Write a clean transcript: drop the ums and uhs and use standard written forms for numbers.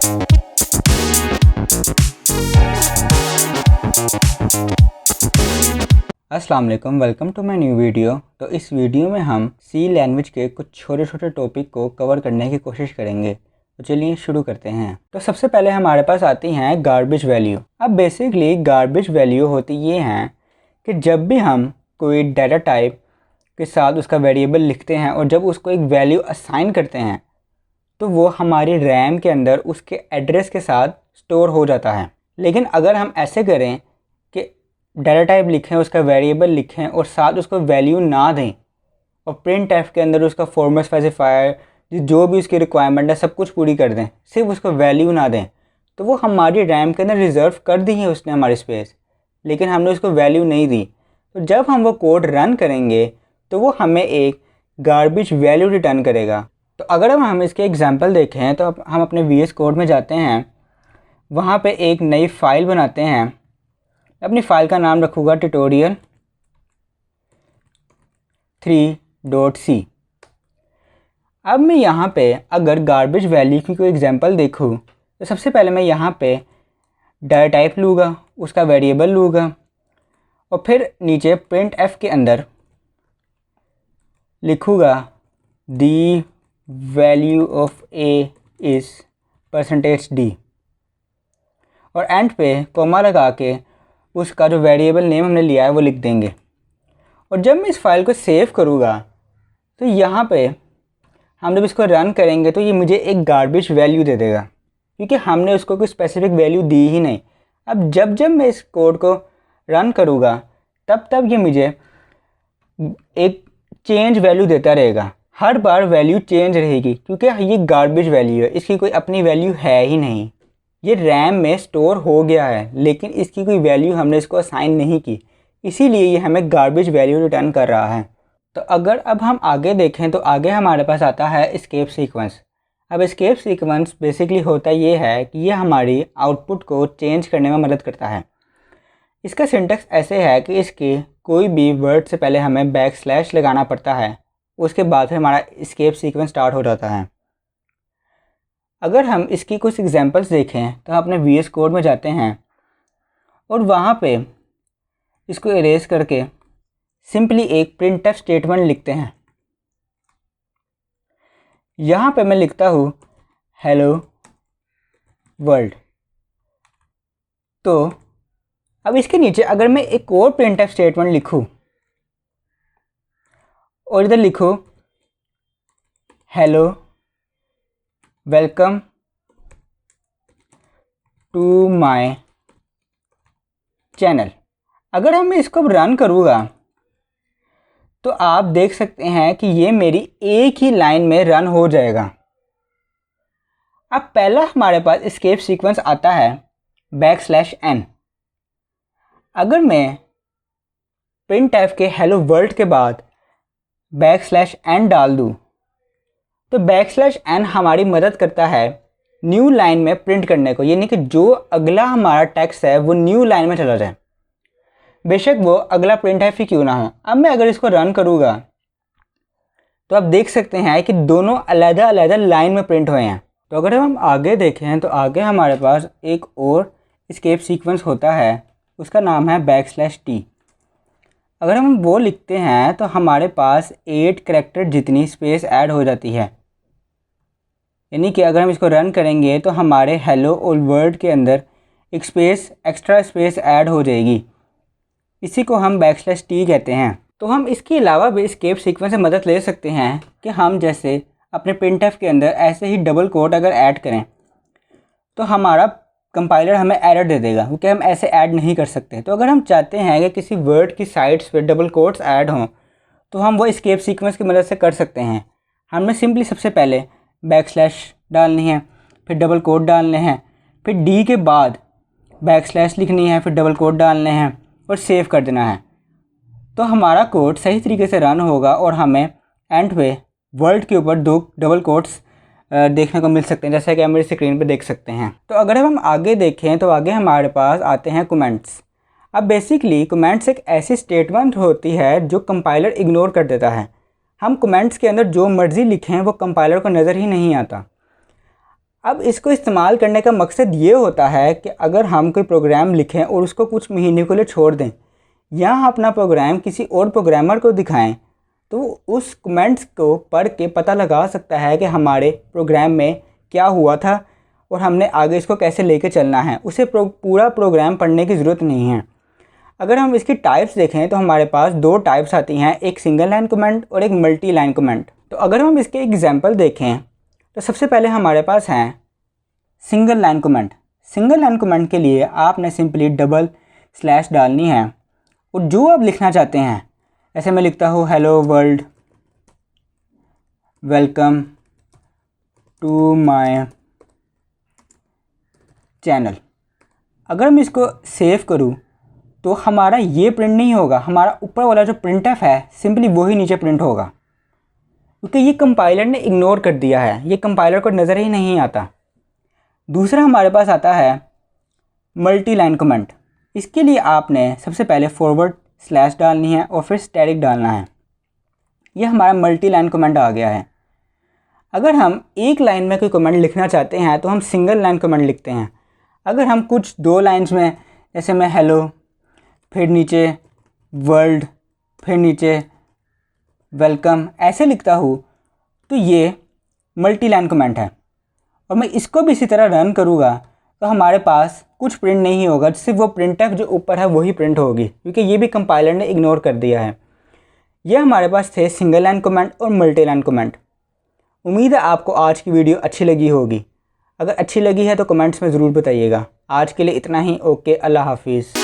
अस्सलाम वालेकुम, welcome to my new video. तो इस वीडियो में हम सी लैंग्वेज के कुछ छोटे छोटे टॉपिक को कवर करने की कोशिश करेंगे। तो चलिए शुरू करते हैं। तो सबसे पहले हमारे पास आती हैं गार्बेज वैल्यू। अब बेसिकली गार्बेज वैल्यू होती ये हैं कि जब भी हम कोई डाटा टाइप के साथ उसका वेरिएबल लिखते हैं और जब उसको एक वैल्यू असाइन करते हैं तो वो हमारी रैम के अंदर उसके एड्रेस के साथ स्टोर हो जाता है। लेकिन अगर हम ऐसे करें कि डाटा टाइप लिखें, उसका वेरिएबल लिखें और साथ उसको वैल्यू ना दें और प्रिंट एफ के अंदर उसका फॉर्मेट स्पेसिफायर जो भी उसकी रिक्वायरमेंट है सब कुछ पूरी कर दें, सिर्फ उसको वैल्यू ना दें, तो वो हमारी रैम के अंदर रिज़र्व कर दी है उसने हमारी स्पेस, लेकिन हमने उसको वैल्यू नहीं दी। तो जब हम वो कोड रन करेंगे तो वो हमें एक गार्बेज वैल्यू रिटर्न करेगा। तो अगर हम इसके एग्जांपल देखें तो हम अपने VS कोड में जाते हैं, वहाँ पे एक नई फ़ाइल बनाते हैं। अपनी फ़ाइल का नाम रखूँगा tutorial3.c। अब मैं यहाँ पे अगर गार्बेज वैल्यू की कोई एग्जांपल देखूँ तो सबसे पहले मैं यहाँ पे डाटा टाइप लूँगा, उसका वेरिएबल लूँगा और फिर नीचे प्रिंट एफ के अंदर लिखूँगा the value of a is %d और एंड पे कॉमा लगा के उसका जो वेरिएबल नेम हमने लिया है वो लिख देंगे। और जब मैं इस फाइल को सेव करूँगा तो यहाँ पे हम जब इसको रन करेंगे तो ये मुझे एक गार्बेज वैल्यू दे देगा, क्योंकि हमने उसको कोई स्पेसिफिक वैल्यू दी ही नहीं। अब जब जब मैं इस कोड को रन करूँगा तब तब ये मुझे एक चेंज वैल्यू देता रहेगा। हर बार वैल्यू चेंज रहेगी क्योंकि ये गार्बेज वैल्यू है, इसकी कोई अपनी वैल्यू है ही नहीं। ये रैम में स्टोर हो गया है लेकिन इसकी कोई वैल्यू हमने इसको असाइन नहीं की, इसीलिए ये हमें गार्बेज वैल्यू रिटर्न कर रहा है। तो अगर अब हम आगे देखें तो आगे हमारे पास आता है एस्केप सीक्वेंस। अब एस्केप सीक्वेंस बेसिकली होता ये है कि ये हमारी आउटपुट को चेंज करने में मदद करता है। इसका सिंटेक्स ऐसे है कि इसके कोई भी वर्ड से पहले हमें / लगाना पड़ता है, उसके बाद फिर हमारा एस्केप सीक्वेंस स्टार्ट हो जाता है। अगर हम इसकी कुछ एग्जांपल्स देखें तो अपने VS कोड में जाते हैं और वहाँ पे इसको इरेज करके सिंपली एक printf स्टेटमेंट लिखते हैं। यहाँ पे मैं लिखता हूँ हेलो वर्ल्ड। तो अब इसके नीचे अगर मैं एक और printf स्टेटमेंट लिखूँ और इधर लिखूँ hello welcome to my channel, अगर हम इसको रन करूँगा तो आप देख सकते हैं कि ये मेरी एक ही लाइन में रन हो जाएगा। अब पहला हमारे पास एस्केप सीक्वेंस आता है \n। अगर मैं प्रिंट एफ के हेलो वर्ल्ड के बाद \n डाल दूँ तो \n हमारी मदद करता है न्यू लाइन में प्रिंट करने को, यानी कि जो अगला हमारा टेक्स्ट है वो न्यू लाइन में चला जाए, बेशक वो अगला प्रिंट एफ ही क्यों ना हो। अब मैं अगर इसको रन करूँगा तो आप देख सकते हैं कि दोनों अलग अलग लाइन में प्रिंट हुए हैं। तो अगर हम आगे देखें तो आगे हमारे पास एक और एस्केप सीक्वेंस होता है, उसका नाम है \t। अगर हम वो लिखते हैं तो हमारे पास 8 कैरेक्टर जितनी स्पेस ऐड हो जाती है, यानी कि अगर हम इसको रन करेंगे तो हमारे हेलो और वर्ड के अंदर एक एक्स्ट्रा स्पेस ऐड हो जाएगी। इसी को हम \t कहते हैं। तो हम इसके अलावा भी एस्केप सीक्वेंस से मदद ले सकते हैं कि हम जैसे अपने printf के अंदर ऐसे ही डबल कोट अगर ऐड करें तो हमारा कंपाइलर हमें एरर दे देगा, क्योंकि हम ऐसे ऐड नहीं कर सकते। तो अगर हम चाहते हैं कि किसी वर्ड की साइड्स पे डबल कोट्स ऐड हों तो हम वो एस्केप सीक्वेंस की मदद से कर सकते हैं। हमें सिंपली सबसे पहले \/ डालनी है, फिर डबल कोट डालने हैं, फिर d के बाद \/ लिखनी है, फिर डबल कोट डालने हैं और सेव कर देना है। तो हमारा कोड सही तरीके से रन होगा और हमें एंड पे वर्ल्ड के ऊपर 2 डबल कोट्स देखने को मिल सकते हैं, जैसा कि हम मेरी स्क्रीन पे देख सकते हैं। तो अगर हम आगे देखें तो आगे हमारे पास आते हैं कमेंट्स। अब बेसिकली कमेंट्स एक ऐसी स्टेटमेंट होती है जो कंपाइलर इग्नोर कर देता है। हम कमेंट्स के अंदर जो मर्ज़ी लिखें वो कंपाइलर को नज़र ही नहीं आता। अब इसको इस्तेमाल करने का मकसद ये होता है कि अगर हम कोई प्रोग्राम लिखें और उसको कुछ महीने के लिए छोड़ दें या अपना प्रोग्राम किसी और प्रोग्रामर को दिखाएं, तो उस कमेंट्स को पढ़ के पता लगा सकता है कि हमारे प्रोग्राम में क्या हुआ था और हमने आगे इसको कैसे लेके चलना है। उसे पूरा प्रोग्राम पढ़ने की ज़रूरत नहीं है। अगर हम इसकी टाइप्स देखें तो हमारे पास दो टाइप्स आती हैं, एक सिंगल लाइन कमेंट और एक मल्टी लाइन कमेंट। तो अगर हम इसके एग्जांपल देखें तो सबसे पहले हमारे पास हैं single line comment. Single line comment के लिए आपने सिंपली डबल स्लैश डालनी है और जो आप लिखना चाहते हैं, ऐसे मैं लिखता हूँ hello world, welcome to my channel. अगर मैं इसको सेव करूँ तो हमारा ये प्रिंट नहीं होगा, हमारा ऊपर वाला जो प्रिंटफ है सिंपली वही नीचे प्रिंट होगा, क्योंकि ये कंपाइलर ने इग्नोर कर दिया है, ये कंपाइलर को नज़र ही नहीं आता। दूसरा हमारे पास आता है मल्टी लाइन कमेंट। इसके लिए आपने सबसे पहले फॉरवर्ड स्लैश डालनी है और फिर स्टैटिक डालना है। यह हमारा मल्टी लाइन कमेंट आ गया है। अगर हम एक लाइन में कोई कमेंट लिखना चाहते हैं तो हम सिंगल लाइन कमेंट लिखते हैं। अगर हम कुछ दो लाइन्स में, जैसे मैं हेलो, फिर नीचे वर्ल्ड, फिर नीचे वेलकम ऐसे लिखता हूँ, तो ये मल्टी लाइन कमेंट है। और मैं इसको भी इसी तरह रन करूँगा तो हमारे पास कुछ प्रिंट नहीं होगा, सिर्फ वो प्रिंटफ जो ऊपर है वही प्रिंट होगी, क्योंकि ये भी कंपाइलर ने इग्नोर कर दिया है। यह हमारे पास थे सिंगल लाइन कमेंट और मल्टी लाइन कमेंट। उम्मीद है आपको आज की वीडियो अच्छी लगी होगी। अगर अच्छी लगी है तो कमेंट्स में ज़रूर बताइएगा। आज के लिए इतना ही। ओके, अल्लाह हाफिज़।